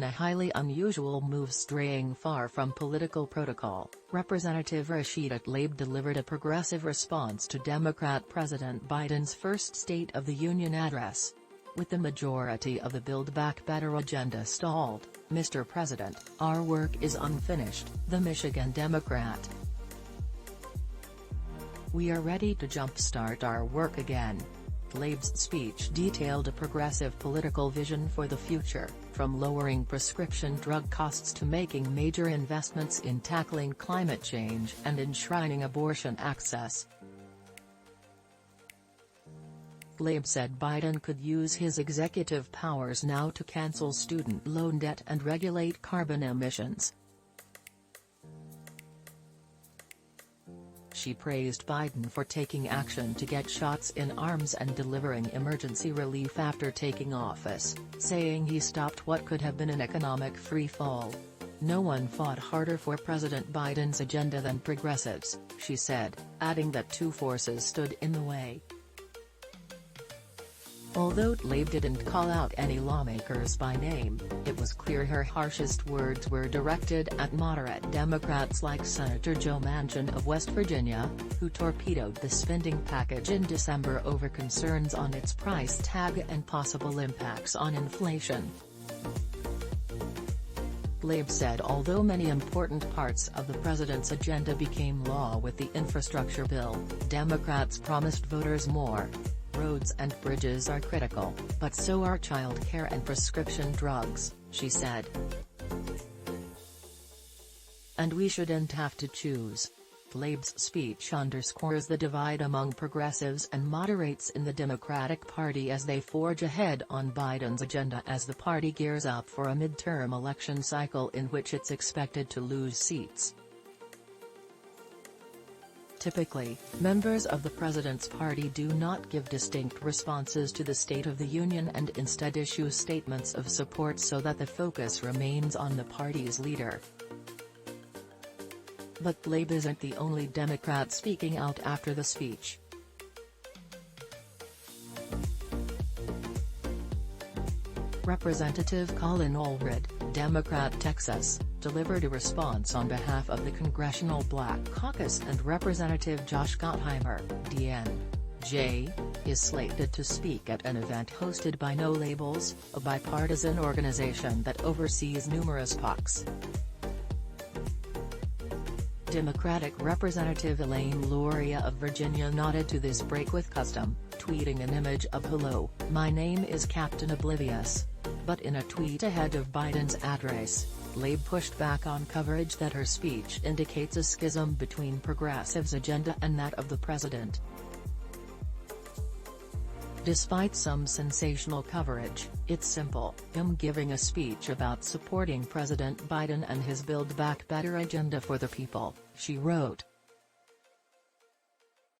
in a highly unusual move straying far from political protocol, Representative Rashida Tlaib delivered a progressive response to Democrat President Biden's first State of the Union address. With the majority of the Build Back Better agenda stalled, Mr. President, our work is unfinished, the Michigan Democrat. We are ready to jumpstart our work again. Tlaib's speech detailed a progressive political vision for the future, from lowering prescription drug costs to making major investments in tackling climate change and enshrining abortion access. Tlaib said Biden could use his executive powers now to cancel student loan debt and regulate carbon emissions. She praised Biden for taking action to get shots in arms and delivering emergency relief after taking office, saying he stopped what could have been an economic free fall. No one fought harder for President Biden's agenda than progressives, she said, adding that two forces stood in the way. Although Tlaib didn't call out any lawmakers by name, it was clear her harshest words were directed at moderate Democrats like Senator Joe Manchin of West Virginia, who torpedoed the spending package in December over concerns on its price tag and possible impacts on inflation. Tlaib said although many important parts of the president's agenda became law with the infrastructure bill, Democrats promised voters more. Roads and bridges are critical, but so are child care and prescription drugs, she said. And we shouldn't have to choose. Tlaib's speech underscores the divide among progressives and moderates in the Democratic Party as they forge ahead on Biden's agenda as the party gears up for a midterm election cycle in which it's expected to lose seats. Typically, members of the president's party do not give distinct responses to the State of the Union and instead issue statements of support so that the focus remains on the party's leader. But Tlaib isn't the only Democrat speaking out after the speech. Representative Colin Allred, Democrat Texas, delivered a response on behalf of the Congressional Black Caucus, and Representative Josh Gottheimer, D.N.J., is slated to speak at an event hosted by No Labels, a bipartisan organization that oversees numerous PACs. Democratic Representative Elaine Luria of Virginia nodded to this break with custom, tweeting an image of "Hello, my name is Captain Oblivious." But in a tweet ahead of Biden's address, Tlaib pushed back on coverage that her speech indicates a schism between progressives' agenda and that of the president. Despite some sensational coverage, it's simple, him giving a speech about supporting President Biden and his Build Back Better agenda for the people, she wrote.